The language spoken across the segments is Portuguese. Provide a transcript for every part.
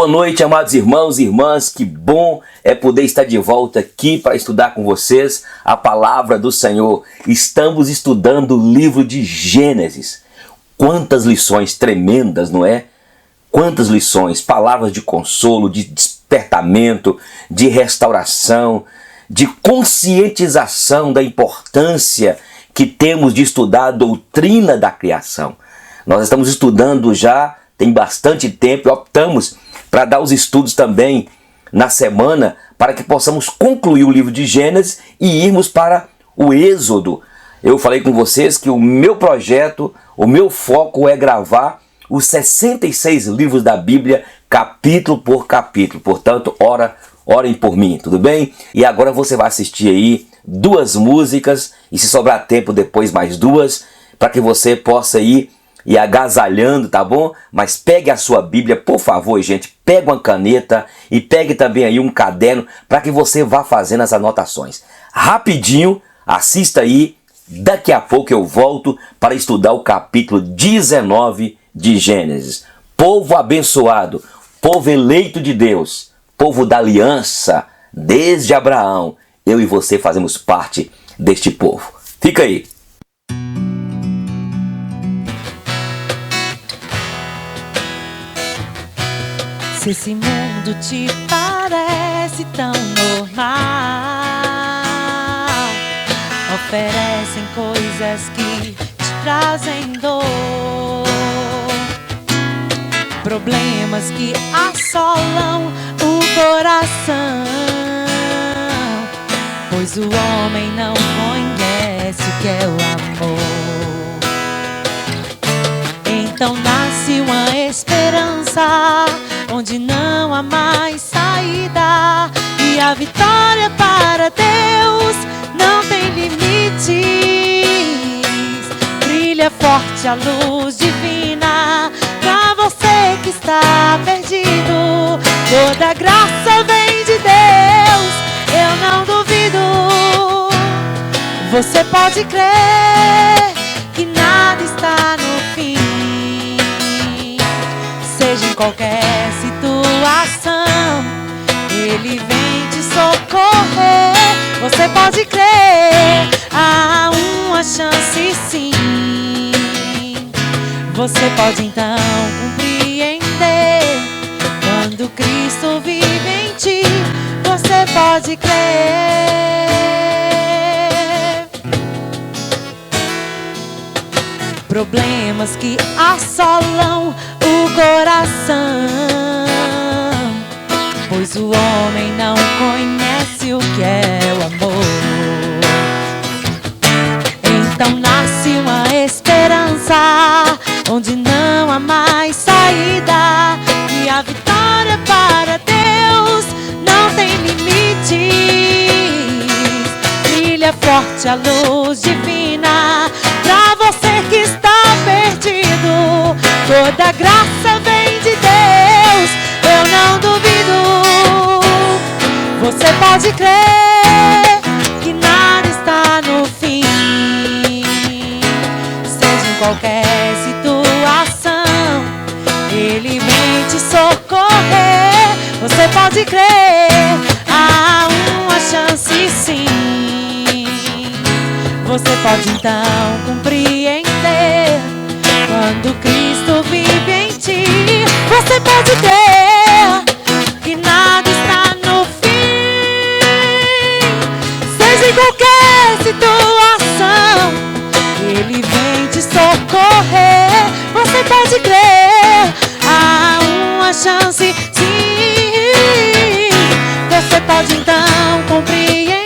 noite, amados irmãos e irmãs, que bom é poder estar de volta aqui para estudar com vocês a palavra do Senhor. Estamos estudando o livro de Gênesis. Quantas lições tremendas, não é? Quantas lições, palavras de consolo, de despertamento, de restauração, de conscientização da importância que temos de estudar a doutrina da criação. Nós estamos estudando já tem bastante tempo e optamos para dar os estudos também na semana para que possamos concluir o livro de Gênesis e irmos para o Êxodo. Eu falei com vocês que o meu projeto, o meu foco é gravar os 66 livros da Bíblia, capítulo por capítulo. Portanto, orem por mim, tudo bem? E agora você vai assistir aí 2 músicas e se sobrar tempo depois mais 2, para que você possa ir e agasalhando, tá bom? Mas pegue a sua Bíblia, por favor, gente. Pegue uma caneta e pegue também aí um caderno para que você vá fazendo as anotações. Rapidinho, assista aí. Daqui a pouco eu volto para estudar o capítulo 19 de Gênesis. Povo abençoado, povo eleito de Deus, povo da aliança, desde Abraão. Eu e você fazemos parte deste povo. Fica aí. Se esse mundo te parece tão normal, oferecem coisas que te trazem dor, problemas que assolam o coração, pois o homem não conhece o que é o amor. Então nasce uma esperança onde não há mais saída, e a vitória para Deus não tem limites. Brilha forte a luz divina pra você que está perdido. Toda graça vem de Deus, eu não duvido. Você pode crer que nada está no fim. Seja em qualquer situação, Ele vem te socorrer. Você pode crer, há uma chance sim. Você pode então compreender, quando Cristo vive em ti, você pode crer. Problemas que assolam o coração, pois o homem não conhece o que é o amor. Então nasce uma esperança onde não há mais saída, e a vitória para Deus não tem limites. Brilha forte a luz divina pra você que está perdido. Toda graça vem de Deus, eu não duvido. Você pode crer que nada está no fim. Seja em qualquer situação, Ele vem te socorrer. Você pode crer, há uma chance sim. Você pode então compreender, quando Cristo vive em ti, você pode crer que nada está no fim. Seja em qualquer situação, Ele vem te socorrer. Você pode crer, há uma chance sim. Você pode então compreender,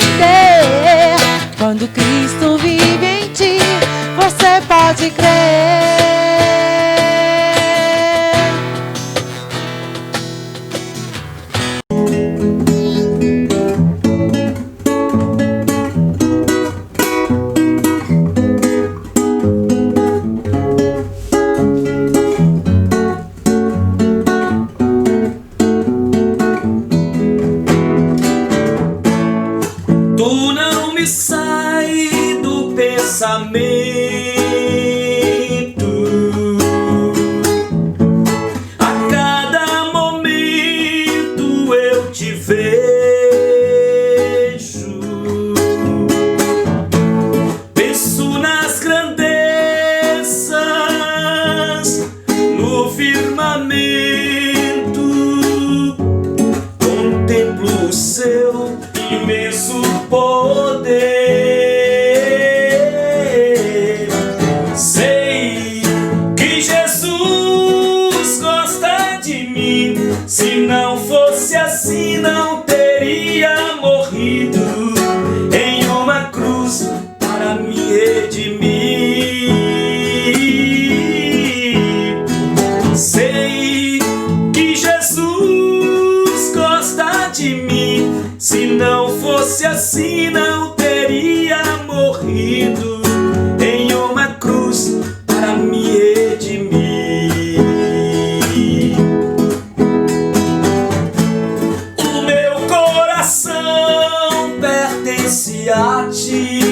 quando Cristo vive em ti, seu imenso poder. Sei que Jesus gosta de mim. Se não fosse assim, não teria morrido em uma cruz para me redimir. Sei que Jesus gosta de mim. Se não fosse assim, não teria morrido em uma cruz para me redimir. O meu coração pertence a ti.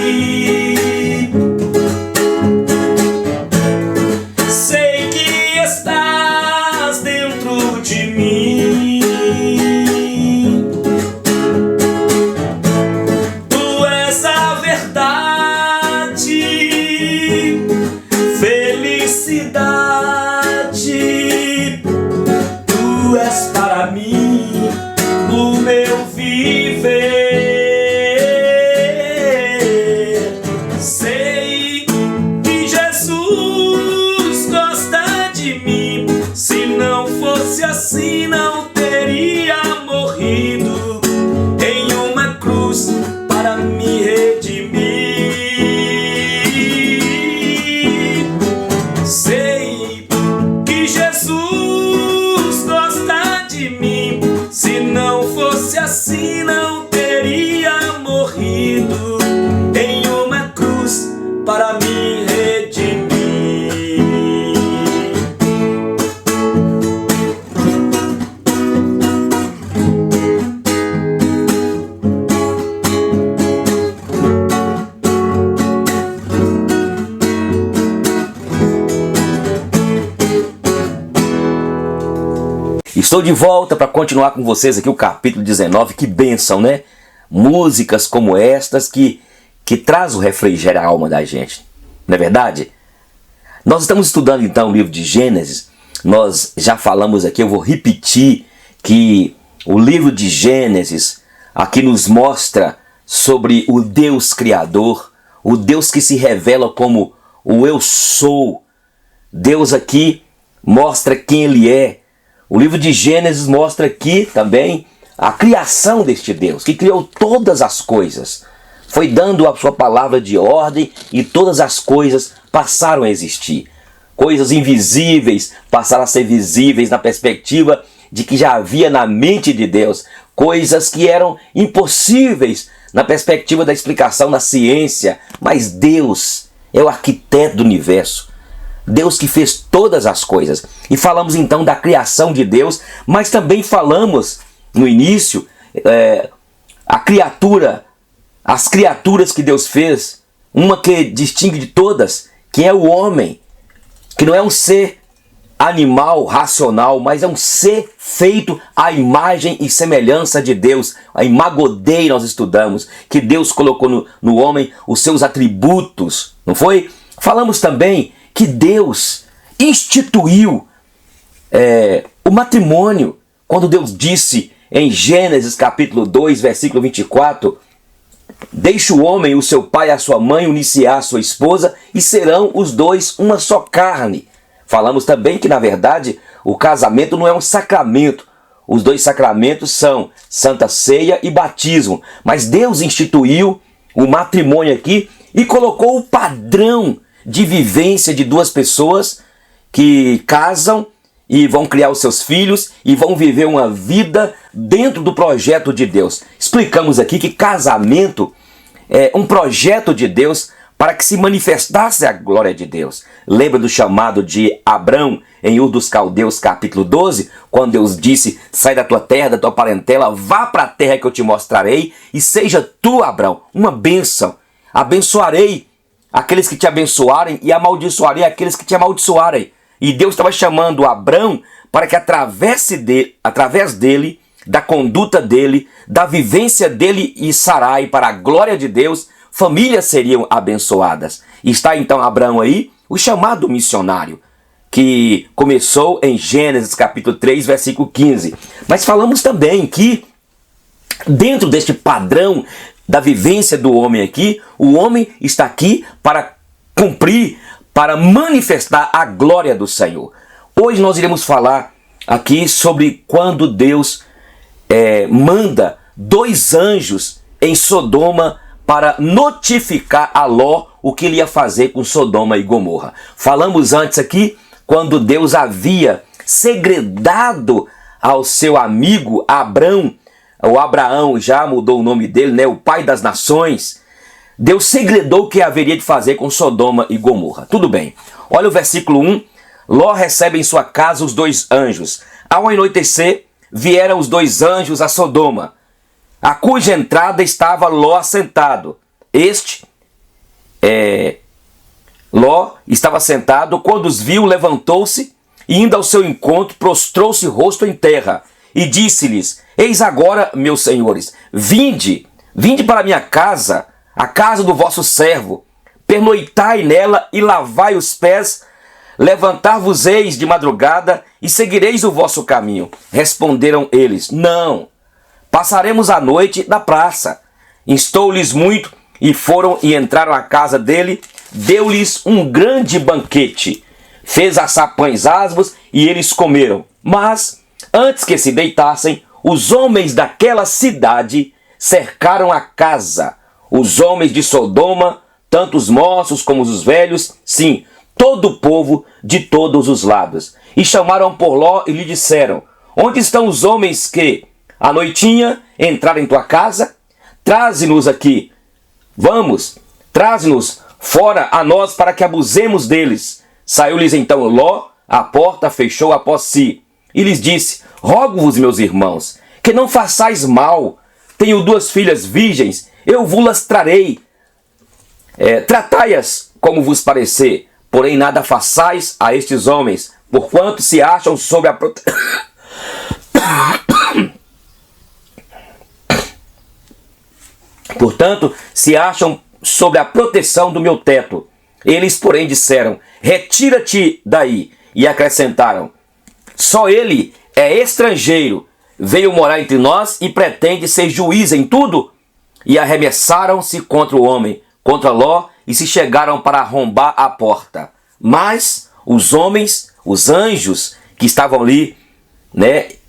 Sei que estás dentro de mim. Tu és a verdade, felicidade. Tu és para mim o meu viver. Sei que Jesus gosta de mim. Se não fosse assim, não teria morrido em uma cruz para me redimir. Sei que Jesus gosta de mim. Se não fosse assim, não teria morrido em uma cruz para me redimir. Estou de volta para continuar com vocês aqui o capítulo 19. Que bênção, né? Músicas como estas que traz o refrigério à alma da gente. Não é verdade? Nós estamos estudando então o livro de Gênesis. Nós já falamos aqui, eu vou repetir, que o livro de Gênesis aqui nos mostra sobre o Deus Criador, o Deus que se revela como o Eu Sou. Deus aqui mostra quem Ele é. O livro de Gênesis mostra aqui também a criação deste Deus, que criou todas as coisas. Foi dando a sua palavra de ordem e todas as coisas passaram a existir. Coisas invisíveis passaram a ser visíveis na perspectiva de que já havia na mente de Deus. Coisas que eram impossíveis na perspectiva da explicação na ciência. Mas Deus é o arquiteto do universo. Deus que fez todas as coisas. E falamos então da criação de Deus, mas também falamos no início as criaturas que Deus fez, uma que distingue de todas, que é o homem, que não é um ser animal, racional, mas é um ser feito à imagem e semelhança de Deus. A Imago Dei nós estudamos, que Deus colocou no homem os seus atributos, não foi? Falamos também que Deus instituiu o matrimônio, quando Deus disse em Gênesis capítulo 2, versículo 24, deixa o homem, o seu pai e a sua mãe, unir-se à sua esposa, e serão os dois uma só carne. Falamos também que, na verdade, o casamento não é um sacramento. Os dois sacramentos são Santa Ceia e batismo. Mas Deus instituiu o matrimônio aqui e colocou o padrão de vivência de duas pessoas que casam e vão criar os seus filhos e vão viver uma vida dentro do projeto de Deus. Explicamos aqui que casamento é um projeto de Deus para que se manifestasse a glória de Deus. Lembra do chamado de Abrão em Ur dos Caldeus capítulo 12, quando Deus disse, sai da tua terra, da tua parentela, vá para a terra que eu te mostrarei, e seja tu, Abrão, uma bênção. Abençoarei aqueles que te abençoarem e amaldiçoarei aqueles que te amaldiçoarem. E Deus estava chamando Abrão para que através dele, da conduta dele, da vivência dele e Sarai, para a glória de Deus, famílias seriam abençoadas. E está então Abraão aí, o chamado missionário, que começou em Gênesis capítulo 3, versículo 15. Mas falamos também que Dentro deste padrão da vivência do homem aqui, o homem está aqui para cumprir, para manifestar a glória do Senhor. Hoje nós iremos falar aqui sobre quando Deus manda 2 anjos em Sodoma para notificar a Ló o que ele ia fazer com Sodoma e Gomorra. Falamos antes aqui quando Deus havia segredado ao seu amigo Abrão, o Abraão já mudou o nome dele, né? O pai das nações. Deus segredou o que haveria de fazer com Sodoma e Gomorra. Tudo bem. Olha o versículo 1. Ló recebe em sua casa os 2 anjos. Ao anoitecer, vieram os 2 anjos a Sodoma, a cuja entrada estava Ló assentado. Ló estava sentado, quando os viu, levantou-se e, indo ao seu encontro, prostrou-se rosto em terra e disse-lhes: Eis agora, meus senhores, vinde para minha casa, a casa do vosso servo, pernoitai nela e lavai os pés, levantar-vos-eis de madrugada e seguireis o vosso caminho. Responderam eles: Não, passaremos a noite na praça. Instou-lhes muito e foram e entraram à casa dele, deu-lhes um grande banquete, fez assar pães asmos e eles comeram. Mas, antes que se deitassem, os homens daquela cidade cercaram a casa. Os homens de Sodoma, tanto os moços como os velhos, sim, todo o povo de todos os lados. E chamaram por Ló e lhe disseram: Onde estão os homens que, à noitinha, entraram em tua casa? Traze-nos aqui. Vamos, traze-nos fora a nós para que abusemos deles. Saiu-lhes então Ló, a porta fechou após si, e lhes disse: Rogo-vos, meus irmãos, que não façais mal. Tenho 2 filhas virgens, eu vos-las trarei. Tratai-as como vos parecer, porém nada façais a estes homens, porquanto se acham sob a proteção do meu teto. Eles, porém, disseram: Retira-te daí. E acrescentaram: Só ele é estrangeiro, veio morar entre nós e pretende ser juiz em tudo. E arremessaram-se contra o homem, contra Ló, e se chegaram para arrombar a porta. Mas os homens, os anjos que estavam ali,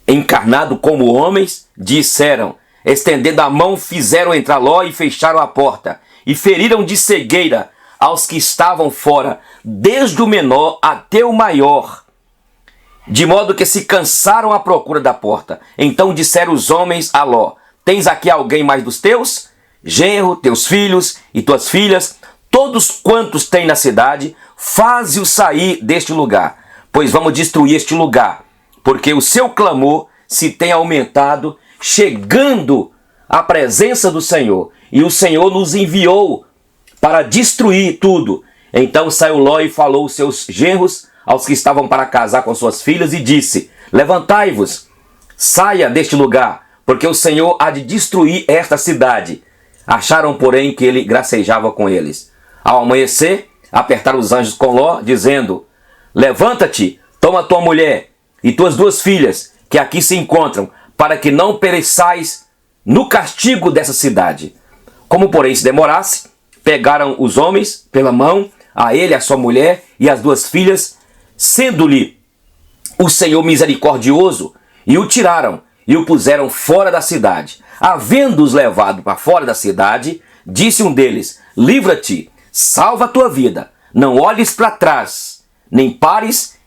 encarnados como homens, disseram, estendendo a mão, fizeram entrar Ló e fecharam a porta, e feriram de cegueira aos que estavam fora, desde o menor até o maior, de modo que se cansaram à procura da porta. Então disseram os homens a Ló: Tens aqui alguém mais dos teus? Genro, teus filhos e tuas filhas, todos quantos tem na cidade, faze-os sair deste lugar, pois vamos destruir este lugar, porque o seu clamor se tem aumentado, chegando à presença do Senhor, e o Senhor nos enviou para destruir tudo. Então saiu Ló e falou aos seus genros, aos que estavam para casar com suas filhas, e disse: Levantai-vos, saia deste lugar, porque o Senhor há de destruir esta cidade. Acharam, porém, que ele gracejava com eles. Ao amanhecer, apertaram os anjos com Ló, dizendo: Levanta-te, toma tua mulher e tuas 2 filhas, que aqui se encontram, para que não pereçais no castigo dessa cidade. Como, porém, se demorasse, pegaram os homens pela mão, a ele, a sua mulher e as 2 filhas, sendo-lhe o Senhor misericordioso, e o tiraram e o puseram fora da cidade. Havendo-os levado para fora da cidade, disse um deles: Livra-te, salva a tua vida, não olhes para trás, nem pares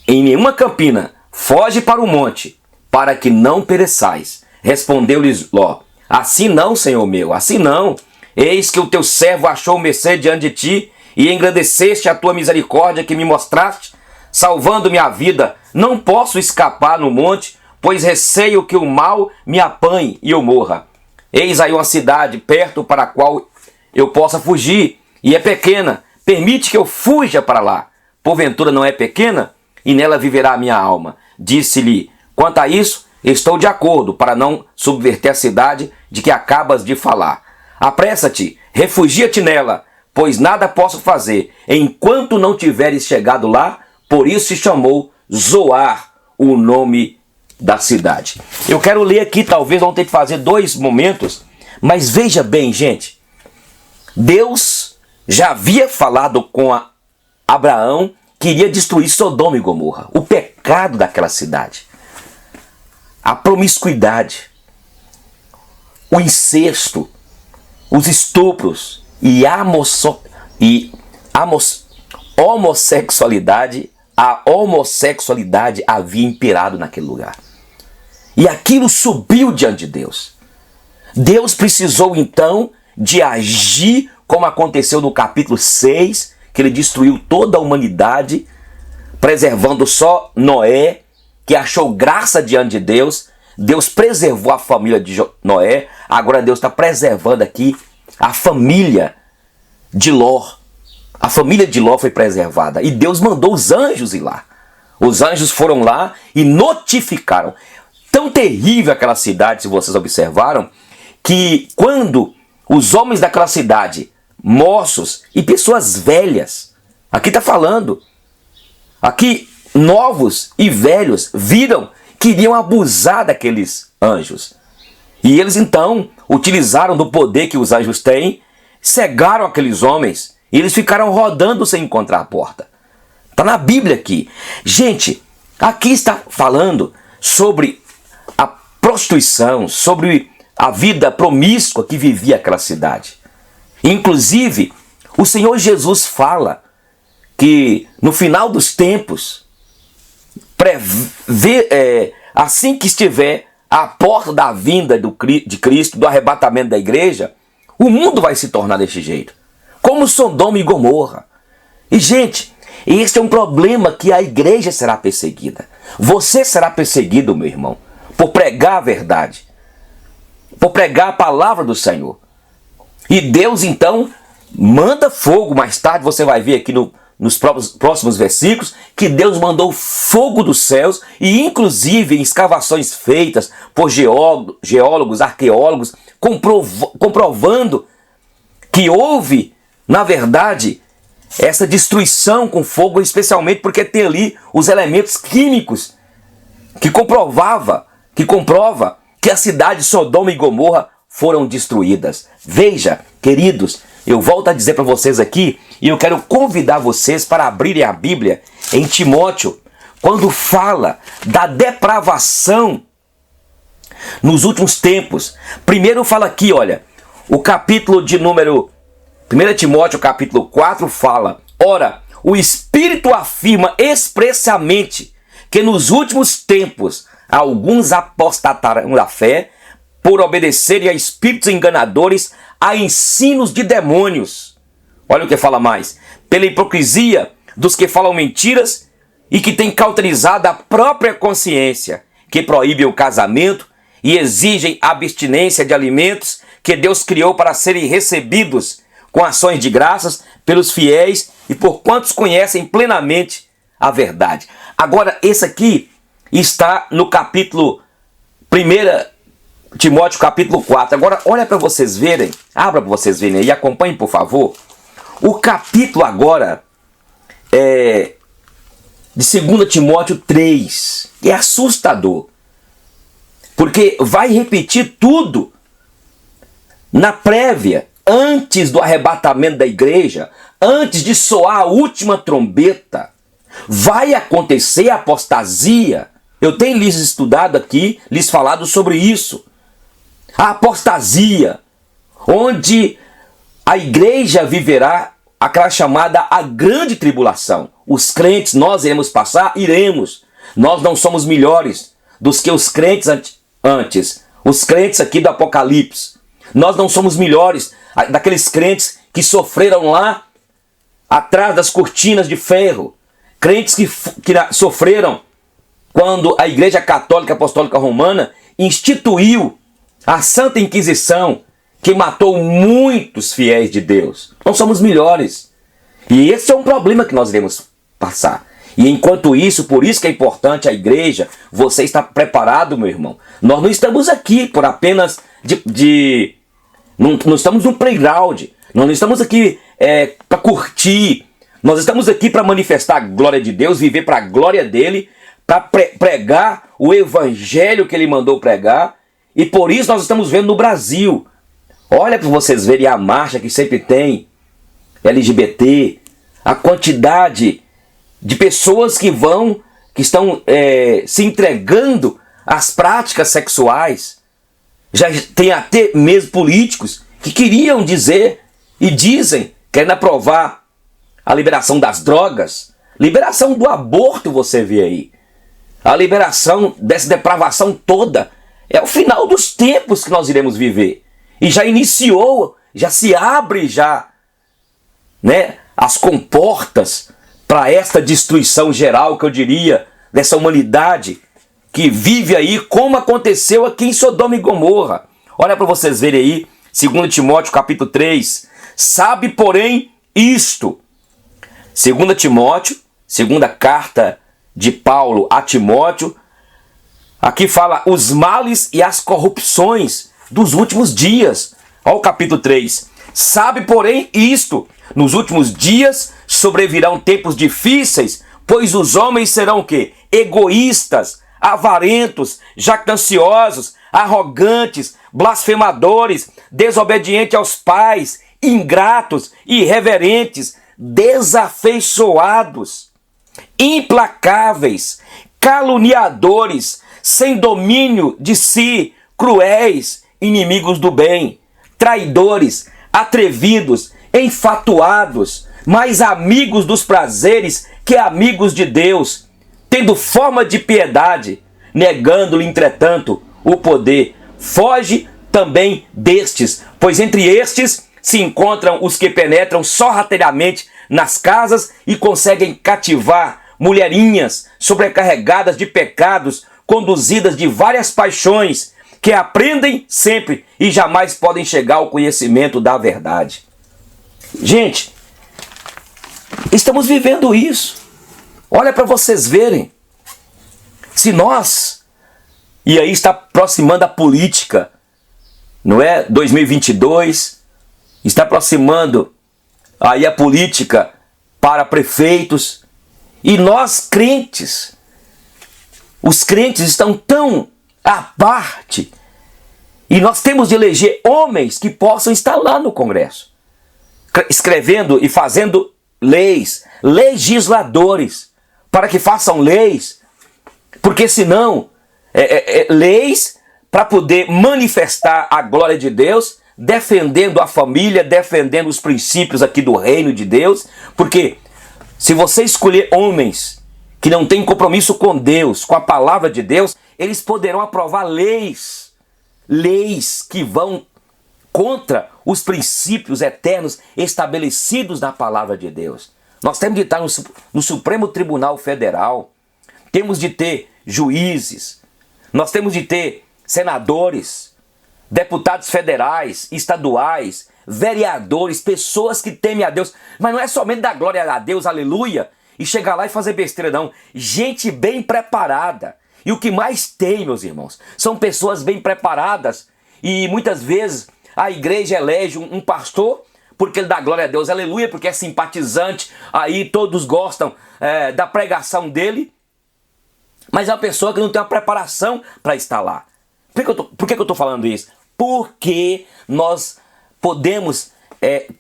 em nenhuma campina, foge para o monte, para que não pereçais. Respondeu-lhes Ló: Assim não, senhor meu, assim não. Eis que o teu servo achou mercê diante de ti, e engrandeceste a tua misericórdia que me mostraste, salvando-me a vida. Não posso escapar no monte, pois receio que o mal me apanhe e eu morra. Eis aí uma cidade perto para a qual eu possa fugir, e é pequena. Permite que eu fuja para lá. Porventura não é pequena? E nela viverá a minha alma. Disse-lhe: Quanto a isso, estou de acordo, para não subverter a cidade de que acabas de falar. Apressa-te, refugia-te nela, pois nada posso fazer, enquanto não tiveres chegado lá. Por isso se chamou Zoar o nome da cidade. Eu quero ler aqui, talvez vamos ter que fazer 2 momentos, mas veja bem, gente. Deus já havia falado com Abraão que iria destruir Sodoma e Gomorra. O pecado daquela cidade, a promiscuidade, o incesto, os estupros e homossexualidade, a homossexualidade havia imperado naquele lugar. E aquilo subiu diante de Deus. Deus precisou então de agir, como aconteceu no capítulo 6, que ele destruiu toda a humanidade, preservando só Noé, que achou graça diante de Deus. Deus preservou a família de Noé, agora Deus está preservando aqui a família de Ló. A família de Ló foi preservada e Deus mandou os anjos ir lá. Os anjos foram lá e notificaram. Tão terrível aquela cidade, se vocês observaram, que quando os homens daquela cidade, moços e pessoas velhas, aqui está falando, aqui novos e velhos, viram, queriam abusar daqueles anjos. E eles então utilizaram do poder que os anjos têm, cegaram aqueles homens e eles ficaram rodando sem encontrar a porta. Está na Bíblia aqui. Gente, aqui está falando sobre a prostituição, sobre a vida promíscua que vivia aquela cidade. Inclusive, o Senhor Jesus fala que no final dos tempos, assim que estiver à porta da vinda de Cristo, do arrebatamento da igreja, o mundo vai se tornar desse jeito, como Sodoma e Gomorra. E gente, este é um problema, que a igreja será perseguida. Você será perseguido, meu irmão, por pregar a verdade, por pregar a palavra do Senhor. E Deus então manda fogo. Mais tarde você vai ver aqui nos próximos versículos que Deus mandou fogo dos céus, e inclusive em escavações feitas por geólogos, arqueólogos, comprovando que houve, na verdade, essa destruição com fogo, especialmente porque tem ali os elementos químicos que comprova que a cidade de Sodoma e Gomorra foram destruídas. Veja, queridos, eu volto a dizer para vocês aqui, e eu quero convidar vocês para abrirem a Bíblia em Timóteo, quando fala da depravação nos últimos tempos. Primeiro fala aqui, olha, o capítulo de número 1 Timóteo capítulo 4 fala: ora, o Espírito afirma expressamente que nos últimos tempos alguns apostatarão da fé por obedecerem a espíritos enganadores, a ensinos de demônios. Olha o que fala mais: pela hipocrisia dos que falam mentiras e que têm cauterizado a própria consciência, que proíbem o casamento e exigem abstinência de alimentos que Deus criou para serem recebidos com ações de graças pelos fiéis e por quantos conhecem plenamente a verdade. Agora, esse aqui está no capítulo 1 Timóteo capítulo 4. Agora, olha para vocês verem, abra para vocês verem aí, acompanhem por favor. O capítulo agora é de 2 Timóteo 3. É assustador, porque vai repetir tudo na prévia, antes do arrebatamento da igreja, antes de soar a última trombeta. Vai acontecer a apostasia. Eu tenho lhes estudado aqui, lhes falado sobre isso. A apostasia, onde a igreja viverá aquela chamada a grande tribulação. Os crentes, nós iremos passar? Iremos. Nós não somos melhores dos que os crentes antes. Os crentes aqui do Apocalipse. Nós não somos melhores daqueles crentes que sofreram lá atrás das cortinas de ferro. Crentes que sofreram quando a Igreja Católica Apostólica Romana instituiu a Santa Inquisição, que matou muitos fiéis de Deus. Não somos melhores. E esse é um problema que nós iremos passar. E enquanto isso, por isso que é importante a igreja, você está preparado, meu irmão. Nós não estamos aqui por apenas não estamos num playground. Nós não estamos aqui para curtir. Nós estamos aqui para manifestar a glória de Deus, viver para a glória dele, para pregar o evangelho que ele mandou pregar, e por isso nós estamos vendo no Brasil. Olha para vocês verem a marcha que sempre tem, LGBT, a quantidade de pessoas que estão se entregando às práticas sexuais. Já tem até mesmo políticos que queriam dizer e dizem, querendo aprovar a liberação das drogas, liberação do aborto, você vê aí. A liberação dessa depravação toda é o final dos tempos que nós iremos viver. E já iniciou, já se abre as comportas para esta destruição geral, que eu diria, dessa humanidade que vive aí, como aconteceu aqui em Sodoma e Gomorra. Olha para vocês verem aí, 2 Timóteo capítulo 3. Sabe, porém, isto. 2 Timóteo, segunda carta de Paulo a Timóteo, aqui fala os males e as corrupções dos últimos dias. Olha o capítulo 3. Sabe, porém, isto. Nos últimos dias sobrevirão tempos difíceis, pois os homens serão o quê? Egoístas, avarentos, jactanciosos, arrogantes, blasfemadores, desobedientes aos pais, ingratos, irreverentes, desafeiçoados, implacáveis, caluniadores, sem domínio de si, cruéis, inimigos do bem, traidores, atrevidos, enfatuados, mais amigos dos prazeres que amigos de Deus, tendo forma de piedade, negando-lhe, entretanto, o poder. Foge também destes, pois entre estes se encontram os que penetram sorrateiramente nas casas e conseguem cativar mulherinhas sobrecarregadas de pecados, conduzidas de várias paixões, que aprendem sempre e jamais podem chegar ao conhecimento da verdade. Gente, estamos vivendo isso. Olha para vocês verem. Se nós, e aí está aproximando a política, não é? 2022, está aproximando aí a política para prefeitos, e nós crentes, os crentes estão tão à parte, e nós temos de eleger homens que possam estar lá no Congresso, escrevendo e fazendo leis, legisladores, para que façam leis, porque senão, leis para poder manifestar a glória de Deus, defendendo a família, defendendo os princípios aqui do reino de Deus, porque se você escolher homens que não têm compromisso com Deus, com a palavra de Deus, eles poderão aprovar leis que vão contra os princípios eternos estabelecidos na palavra de Deus. Nós temos de estar no Supremo Tribunal Federal, temos de ter juízes, nós temos de ter senadores, deputados federais, estaduais, vereadores, pessoas que temem a Deus, mas não é somente dar glória a Deus, aleluia, e chegar lá e fazer besteira, não. Gente bem preparada. E o que mais tem, meus irmãos, são pessoas bem preparadas. E muitas vezes a igreja elege um pastor porque ele dá glória a Deus, aleluia, porque é simpatizante, aí todos gostam da pregação dele, mas é uma pessoa que não tem uma preparação para estar lá. Por que eu estou falando isso? Porque nós podemos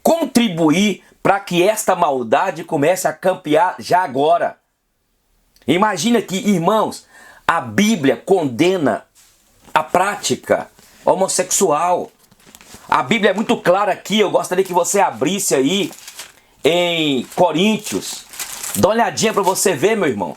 contribuir para que esta maldade comece a campear já agora. Imagina que, irmãos, a Bíblia condena a prática homossexual. A Bíblia é muito clara aqui, eu gostaria que você abrisse aí em Coríntios. Dá uma olhadinha para você ver, meu irmão.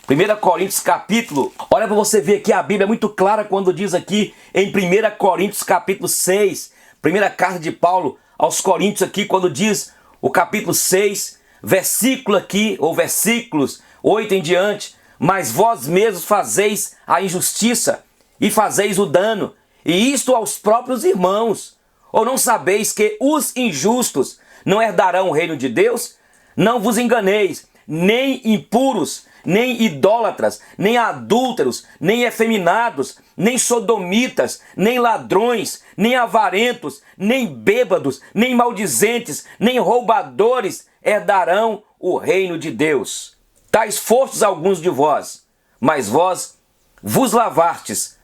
1 Coríntios capítulo, olha para você ver que a Bíblia é muito clara quando diz aqui em 1 Coríntios capítulo 6, primeira carta de Paulo aos Coríntios aqui, quando diz o capítulo 6, versículo aqui, ou versículos 8 em diante, mas vós mesmos fazeis a injustiça e fazeis o dano, e isto aos próprios irmãos. Ou não sabeis que os injustos não herdarão o reino de Deus? Não vos enganeis, nem impuros, nem idólatras, nem adúlteros, nem efeminados, nem sodomitas, nem ladrões, nem avarentos, nem bêbados, nem maldizentes, nem roubadores herdarão o reino de Deus. Tais fostes alguns de vós, mas vós vos lavastes,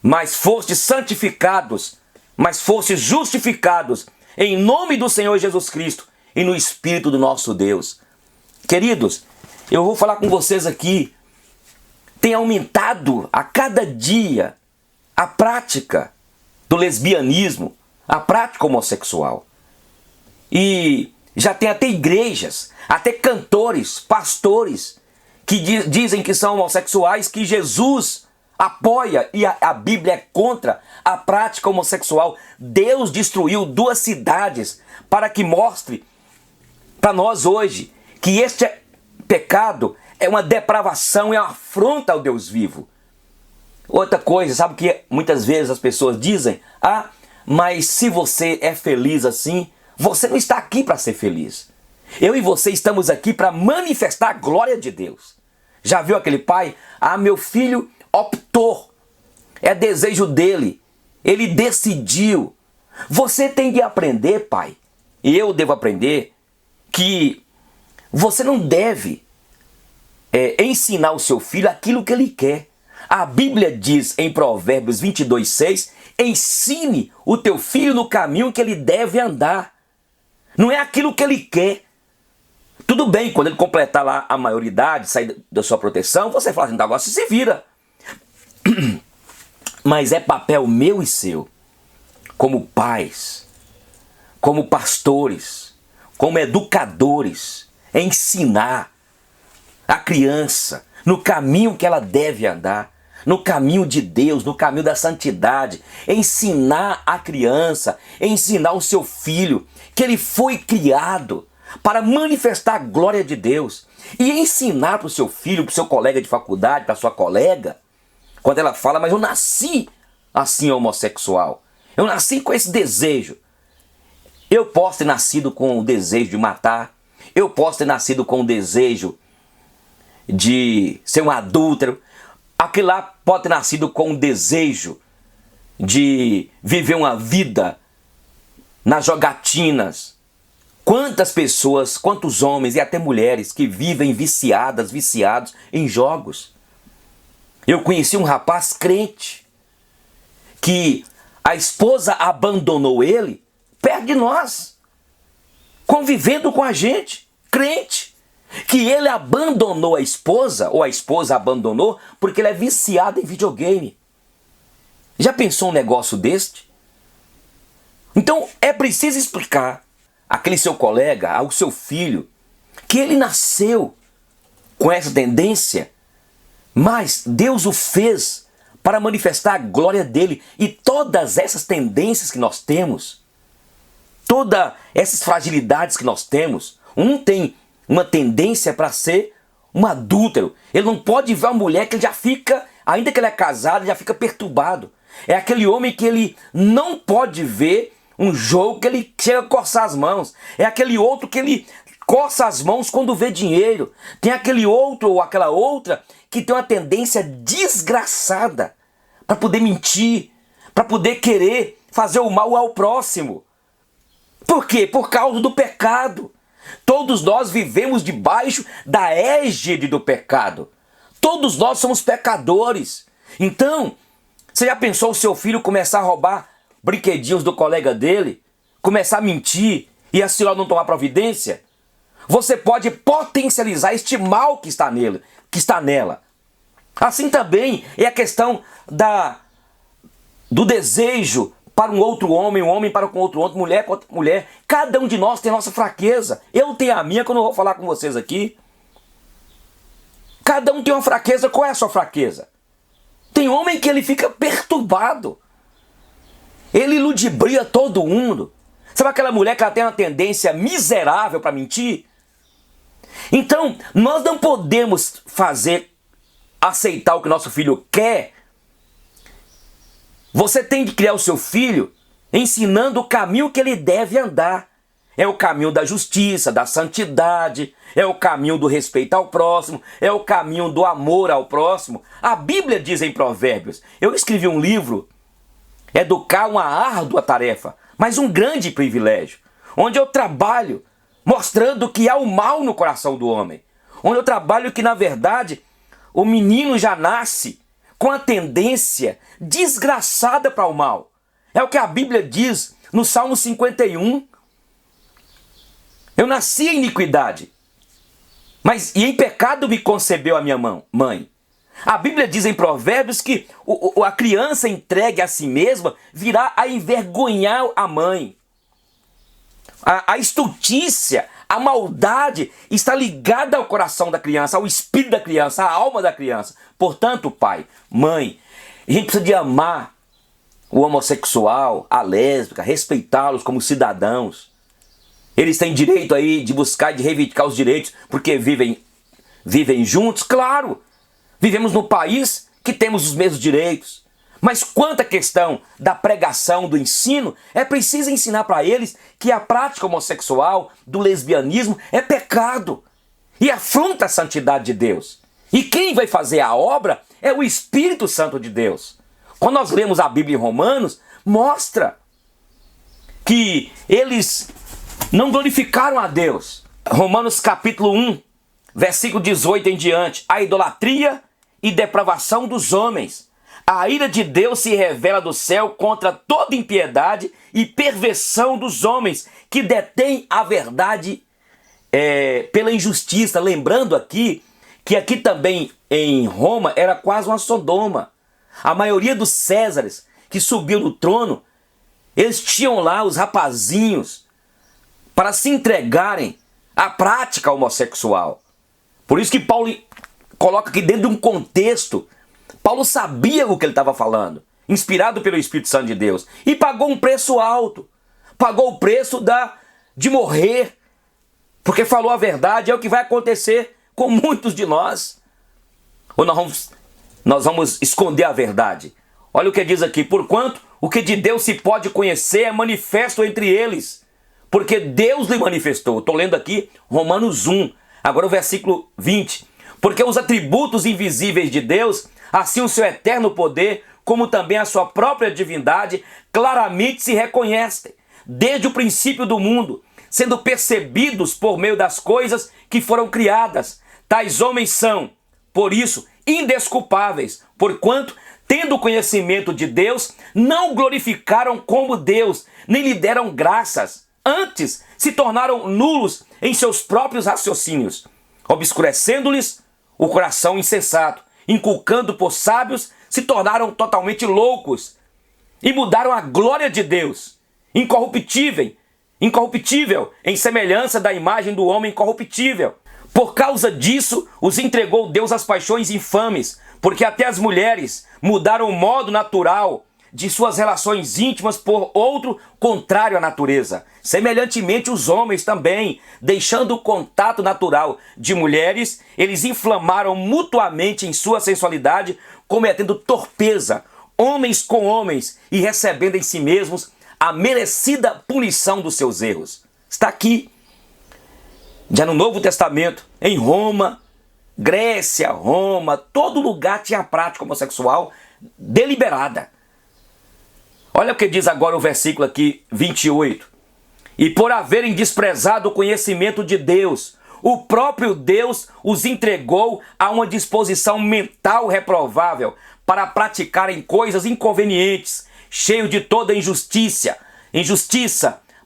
mas fostes santificados, mas fostes justificados em nome do Senhor Jesus Cristo e no Espírito do nosso Deus. Queridos, eu vou falar com vocês aqui, tem aumentado a cada dia a prática do lesbianismo, a prática homossexual. E já tem até igrejas, até cantores, pastores, que dizem que são homossexuais, que Jesus apoia e a Bíblia é contra a prática homossexual. Deus destruiu 2 cidades para que mostre para nós hoje que este pecado é uma depravação, é uma afronta ao Deus vivo. Outra coisa, sabe que muitas vezes as pessoas dizem: ah, mas se você é feliz assim, você não está aqui para ser feliz. Eu e você estamos aqui para manifestar a glória de Deus. Já viu aquele pai? Ah, meu filho optou, é desejo dele, ele decidiu. Você tem que aprender, pai, e eu devo aprender, que você não deve ensinar o seu filho aquilo que ele quer. A Bíblia diz em Provérbios 22:6, ensine o teu filho no caminho que ele deve andar. Não é aquilo que ele quer. Tudo bem, quando ele completar lá a maioridade, sair da sua proteção, você fala assim, então agora você se vira. Mas é papel meu e seu, como pais, como pastores, como educadores, ensinar a criança no caminho que ela deve andar, no caminho de Deus, no caminho da santidade. Ensinar a criança, ensinar o seu filho que ele foi criado para manifestar a glória de Deus. E ensinar para o seu filho, para o seu colega de faculdade, para a sua colega, quando ela fala, mas eu nasci assim homossexual, eu nasci com esse desejo. Eu posso ter nascido com o desejo de matar, eu posso ter nascido com o desejo de ser um adúltero, aquele lá pode ter nascido com o desejo de viver uma vida nas jogatinas. Quantas pessoas, quantos homens e até mulheres que vivem viciados em jogos. Eu conheci um rapaz crente que a esposa abandonou ele perto de nós, convivendo com a gente, crente, que ele abandonou a esposa, ou a esposa abandonou, porque ele é viciado em videogame. Já pensou um negócio deste? Então é preciso explicar àquele seu colega, ao seu filho, que ele nasceu com essa tendência, mas Deus o fez para manifestar a glória dele. E todas essas tendências que nós temos, todas essas fragilidades que nós temos, um tem uma tendência para ser um adúltero. Ele não pode ver uma mulher que ele já fica, ainda que ele é casado, já fica perturbado. É aquele homem que ele não pode ver um jogo que ele chega a coçar as mãos. É aquele outro que ele coça as mãos quando vê dinheiro. Tem aquele outro ou aquela outra que tem uma tendência desgraçada para poder mentir, para poder querer fazer o mal ao próximo. Por quê? Por causa do pecado. Todos nós vivemos debaixo da égide do pecado. Todos nós somos pecadores. Então, você já pensou o seu filho começar a roubar brinquedinhos do colega dele? Começar a mentir e a senhora não tomar providência? Você pode potencializar este mal que está nele, que está nela. Assim também é a questão do desejo para um outro homem, um homem para com outro homem, mulher com outra mulher. Cada um de nós tem a nossa fraqueza. Eu tenho a minha que eu não vou falar com vocês aqui. Cada um tem uma fraqueza. Qual é a sua fraqueza? Tem homem que ele fica perturbado. Ele ludibria todo mundo. Sabe aquela mulher que ela tem uma tendência miserável para mentir? Então, nós não podemos aceitar o que nosso filho quer. Você tem que criar o seu filho ensinando o caminho que ele deve andar. É o caminho da justiça, da santidade, é o caminho do respeito ao próximo, é o caminho do amor ao próximo. A Bíblia diz em Provérbios, eu escrevi um livro, Educar, uma árdua tarefa, mas um grande privilégio, onde eu trabalho mostrando que há o mal no coração do homem, onde eu trabalho que na verdade o menino já nasce com a tendência desgraçada para o mal. É o que a Bíblia diz no Salmo 51. Eu nasci em iniquidade, e em pecado me concebeu a minha mãe. A Bíblia diz em Provérbios que a criança entregue a si mesma virá a envergonhar a mãe. A estultícia, a maldade está ligada ao coração da criança, ao espírito da criança, à alma da criança. Portanto, pai, mãe, a gente precisa de amar o homossexual, a lésbica, respeitá-los como cidadãos. Eles têm direito aí de buscar e de reivindicar os direitos porque vivem juntos, claro. Vivemos num país que temos os mesmos direitos. Mas quanto à questão da pregação, do ensino, é preciso ensinar para eles que a prática homossexual, do lesbianismo, é pecado e afronta a santidade de Deus. E quem vai fazer a obra é o Espírito Santo de Deus. Quando nós lemos a Bíblia em Romanos, mostra que eles não glorificaram a Deus. Romanos capítulo 1, versículo 18 em diante. A idolatria e depravação dos homens. A ira de Deus se revela do céu contra toda impiedade e perversão dos homens que detêm a verdade pela injustiça. Lembrando aqui que aqui também em Roma era quase uma Sodoma. A maioria dos Césares que subiu no trono, eles tinham lá os rapazinhos para se entregarem à prática homossexual. Por isso que Paulo coloca aqui dentro de um contexto. Paulo sabia o que ele estava falando, inspirado pelo Espírito Santo de Deus, e pagou um preço alto. Pagou o preço de morrer, porque falou a verdade. É o que vai acontecer com muitos de nós. Ou nós vamos esconder a verdade. Olha o que diz aqui: porquanto o que de Deus se pode conhecer é manifesto entre eles, porque Deus lhe manifestou. Estou lendo aqui Romanos 1, agora o versículo 20. Porque os atributos invisíveis de Deus, assim o seu eterno poder, como também a sua própria divindade, claramente se reconhecem, desde o princípio do mundo, sendo percebidos por meio das coisas que foram criadas. Tais homens são, por isso, indesculpáveis, porquanto, tendo conhecimento de Deus, não o glorificaram como Deus, nem lhe deram graças. Antes, se tornaram nulos em seus próprios raciocínios, obscurecendo-lhes o coração insensato, inculcando por sábios, se tornaram totalmente loucos e mudaram a glória de Deus, incorruptível, em semelhança da imagem do homem corruptível. Por causa disso, os entregou Deus às paixões infames, porque até as mulheres mudaram o modo natural de suas relações íntimas por outro contrário à natureza. Semelhantemente, os homens também, deixando o contato natural de mulheres, eles inflamaram mutuamente em sua sensualidade, cometendo torpeza, homens com homens, e recebendo em si mesmos a merecida punição dos seus erros. Está aqui, já no Novo Testamento, em Roma, Grécia, Roma, todo lugar tinha a prática homossexual deliberada. Olha o que diz agora o versículo aqui, 28. E por haverem desprezado o conhecimento de Deus, o próprio Deus os entregou a uma disposição mental reprovável para praticarem coisas inconvenientes, cheio de toda injustiça,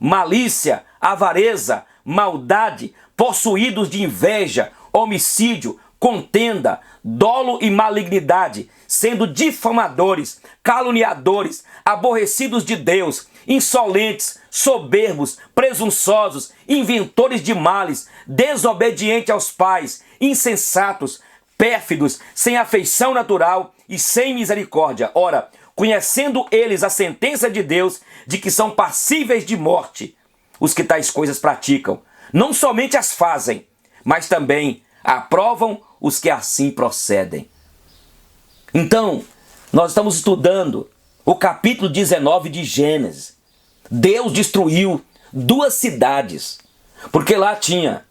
malícia, avareza, maldade, possuídos de inveja, homicídio, contenda, dolo e malignidade, sendo difamadores, caluniadores, aborrecidos de Deus, insolentes, soberbos, presunçosos, inventores de males, desobedientes aos pais, insensatos, pérfidos, sem afeição natural e sem misericórdia. Ora, conhecendo eles a sentença de Deus, de que são passíveis de morte, os que tais coisas praticam, não somente as fazem, mas também aprovam os que assim procedem. Então, nós estamos estudando o capítulo 19 de Gênesis. Deus destruiu 2 cidades, porque lá tinha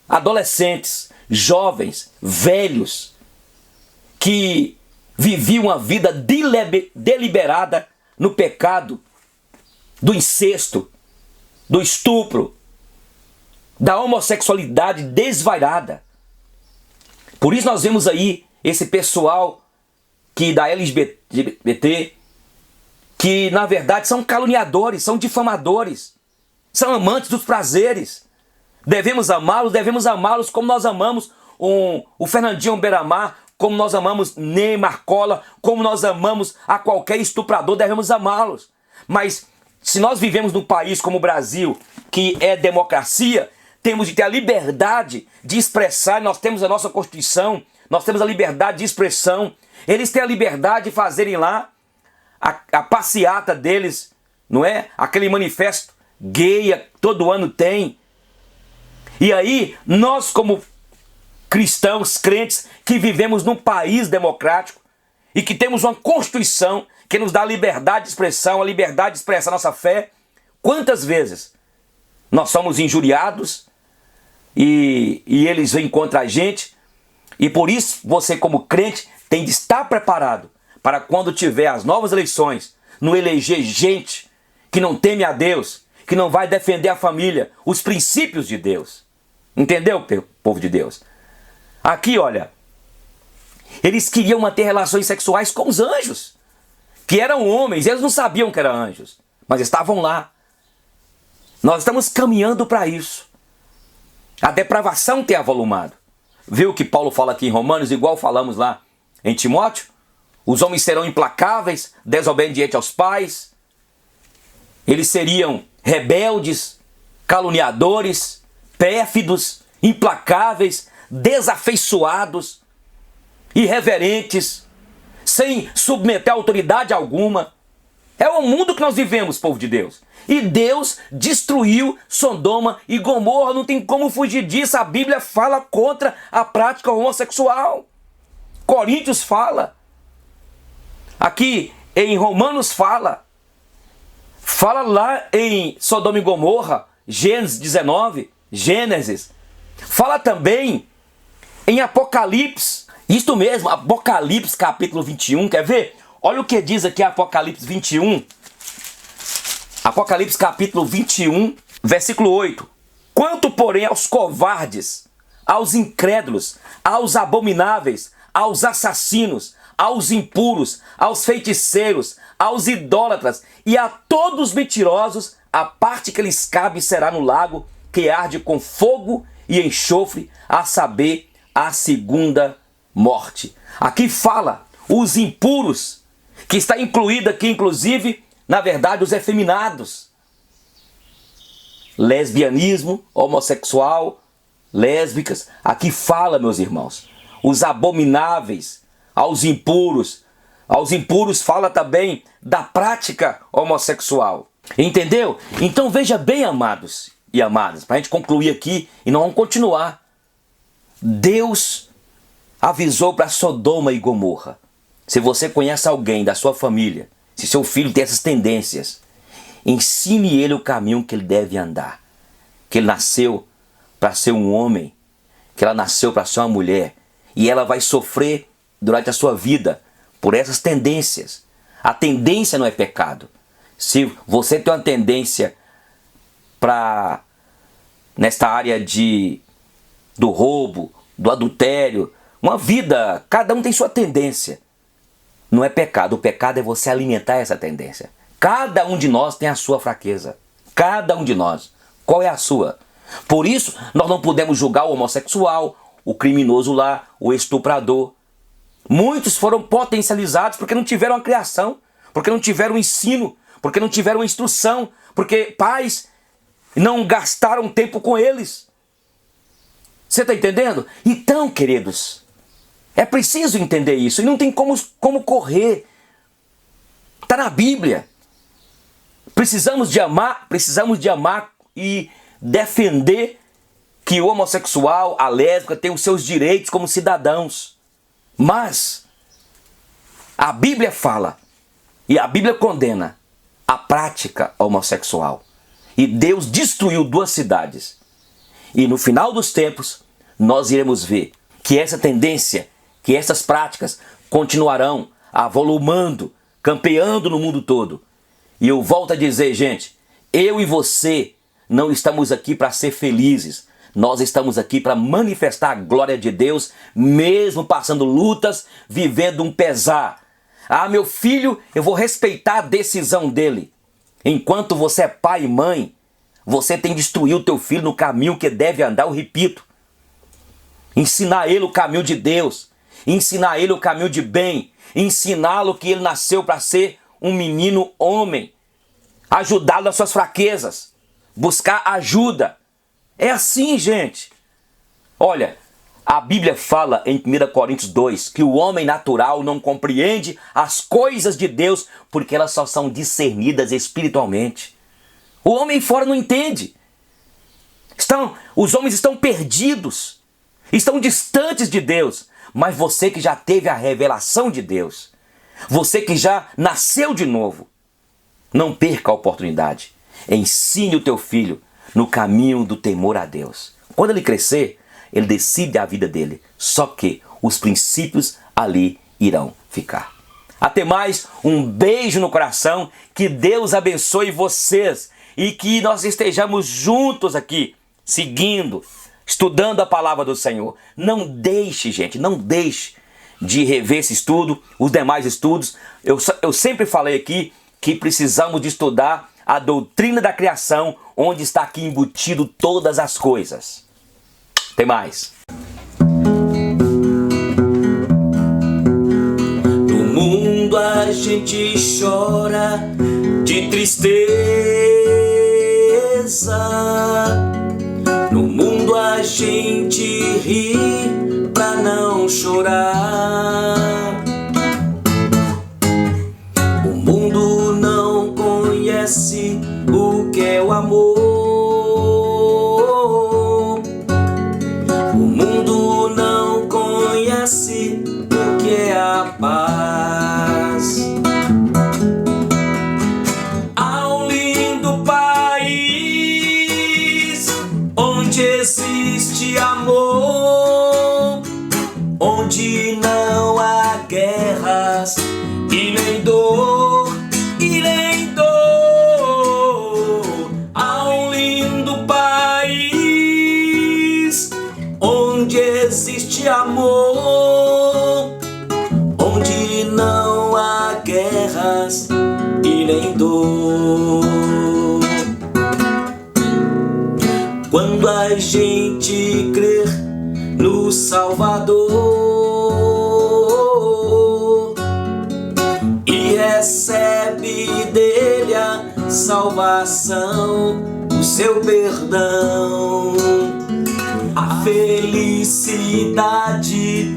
adolescentes, jovens, velhos, que viviam uma vida deliberada no pecado do incesto, do estupro, da homossexualidade desvairada. Por isso nós vemos aí esse pessoal que da LGBT, que na verdade são caluniadores, são difamadores, são amantes dos prazeres. Devemos amá-los como nós amamos o Fernandinho Beiramar, como nós amamos Neymar Cola, como nós amamos a qualquer estuprador, devemos amá-los. Mas se nós vivemos num país como o Brasil, que é democracia, temos de ter a liberdade de expressar, nós temos a nossa Constituição, nós temos a liberdade de expressão, eles têm a liberdade de fazerem lá a passeata deles, não é? Aquele manifesto gay, todo ano tem. E aí, nós como cristãos, crentes, que vivemos num país democrático e que temos uma Constituição que nos dá a liberdade de expressão, a liberdade de expressar nossa fé, quantas vezes nós somos injuriados e eles vêm contra a gente? E por isso, você como crente tem de estar preparado para quando tiver as novas eleições, não eleger gente que não teme a Deus, que não vai defender a família, os princípios de Deus. Entendeu, povo de Deus? Aqui, olha, eles queriam manter relações sexuais com os anjos, que eram homens, eles não sabiam que eram anjos, mas estavam lá. Nós estamos caminhando para isso. A depravação tem avolumado. Viu o que Paulo fala aqui em Romanos, igual falamos lá em Timóteo? Os homens serão implacáveis, desobedientes aos pais, eles seriam rebeldes, caluniadores, pérfidos, implacáveis, desafeiçoados, irreverentes, sem submeter a autoridade alguma. É o mundo que nós vivemos, povo de Deus. E Deus destruiu Sodoma e Gomorra, não tem como fugir disso. A Bíblia fala contra a prática homossexual. Coríntios fala. Aqui em Romanos fala. Fala lá em Sodoma e Gomorra, Gênesis 19, Gênesis. Fala também em Apocalipse. Isto mesmo, Apocalipse capítulo 21, quer ver? Olha o que diz aqui Apocalipse 21. Apocalipse capítulo 21, versículo 8. Quanto, porém, aos covardes, aos incrédulos, aos abomináveis, aos assassinos, aos impuros, aos feiticeiros, aos idólatras e a todos os mentirosos, a parte que lhes cabe será no lago que arde com fogo e enxofre, a saber, a segunda morte. Aqui fala os impuros, que está incluído aqui, inclusive, na verdade, os efeminados. Lesbianismo, homossexual, lésbicas. Aqui fala, meus irmãos, os abomináveis, aos impuros. Aos impuros fala também da prática homossexual. Entendeu? Então veja bem, amados e amadas, para a gente concluir aqui e nós vamos continuar. Deus avisou para Sodoma e Gomorra. Se você conhece alguém da sua família, se seu filho tem essas tendências, ensine ele o caminho que ele deve andar. Que ele nasceu para ser um homem, que ela nasceu para ser uma mulher, e ela vai sofrer durante a sua vida por essas tendências. A tendência não é pecado. Se você tem uma tendência para nesta área do roubo, do adultério, uma vida, cada um tem sua tendência. Não é pecado. O pecado é você alimentar essa tendência. Cada um de nós tem a sua fraqueza. Cada um de nós. Qual é a sua? Por isso, nós não podemos julgar o homossexual, o criminoso lá, o estuprador. Muitos foram potencializados porque não tiveram a criação, porque não tiveram o ensino, porque não tiveram a instrução, porque pais não gastaram tempo com eles. Você está entendendo? Então, queridos, é preciso entender isso e não tem como correr. Está na Bíblia. Precisamos de amar e defender que o homossexual, a lésbica, tem os seus direitos como cidadãos. Mas a Bíblia fala e a Bíblia condena a prática homossexual. E Deus destruiu 2 cidades. E no final dos tempos, nós iremos ver que essa tendência, que essas práticas continuarão avolumando, campeando no mundo todo. E eu volto a dizer, gente, eu e você não estamos aqui para ser felizes. Nós estamos aqui para manifestar a glória de Deus, mesmo passando lutas, vivendo um pesar. Ah, meu filho, eu vou respeitar a decisão dele. Enquanto você é pai e mãe, você tem de instruir o teu filho no caminho que deve andar, eu repito. Ensinar ele o caminho de Deus, ensinar ele o caminho de bem, ensiná-lo que ele nasceu para ser um menino homem, ajudá-lo nas suas fraquezas, buscar ajuda. É assim, gente. Olha, a Bíblia fala em 1 Coríntios 2 que o homem natural não compreende as coisas de Deus porque elas só são discernidas espiritualmente. O homem fora não entende. Os homens estão perdidos, estão distantes de Deus. Mas você que já teve a revelação de Deus, você que já nasceu de novo, não perca a oportunidade. Ensine o teu filho no caminho do temor a Deus. Quando ele crescer, ele decide a vida dele. Só que os princípios ali irão ficar. Até mais, um beijo no coração. Que Deus abençoe vocês e que nós estejamos juntos aqui, seguindo, estudando a palavra do Senhor. Não deixe, gente, não deixe de rever esse estudo, os demais estudos. Eu sempre falei aqui que precisamos de estudar a doutrina da criação, onde está aqui embutido todas as coisas. Até mais. No mundo a gente chora de tristeza. No mundo a gente ri pra não chorar. O mundo não conhece o que é o amor. O mundo não conhece o que é a paz. Há um lindo país onde existe amor, onde não há guerras e nem dor, e nem dor. Há um lindo país onde existe amor, onde não há guerras e nem dor. Quando a gente crer no Salvador e recebe dele a salvação, o seu perdão, a felicidade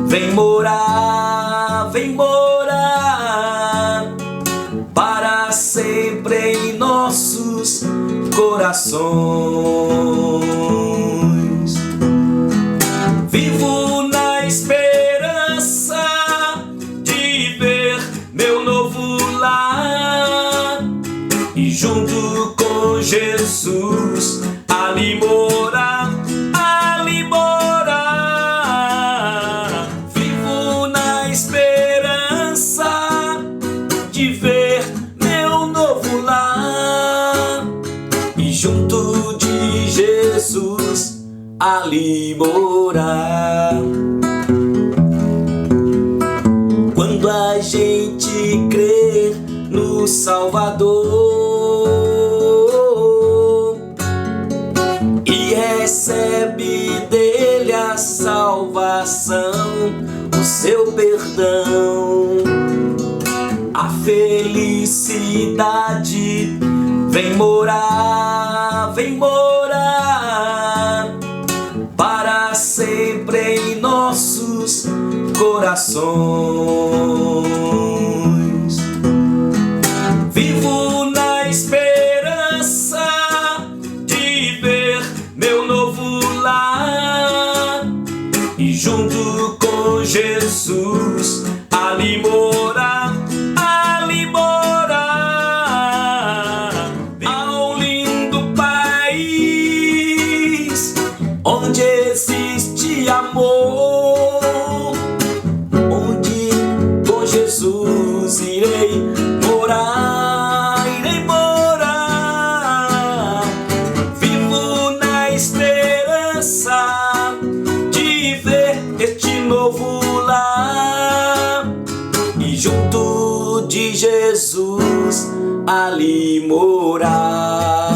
vem morar para sempre em nossos corações. Vivo na esperança de ver meu novo lar e junto com Jesus ali morar, ali morar. Vivo na esperança de ver meu novo lar e junto de Jesus ali morar. Quando a gente crer no Salvador e recebe dele a salvação, o seu perdão, a felicidade vem morar para sempre em nossos corações. Vivo na esperança de ver meu novo lar e junto com Jesus ali morar, ali morar. Há um lindo país onde existe amor, onde com Jesus irei morar, irei morar. Vivo na esperança Jesus ali morar.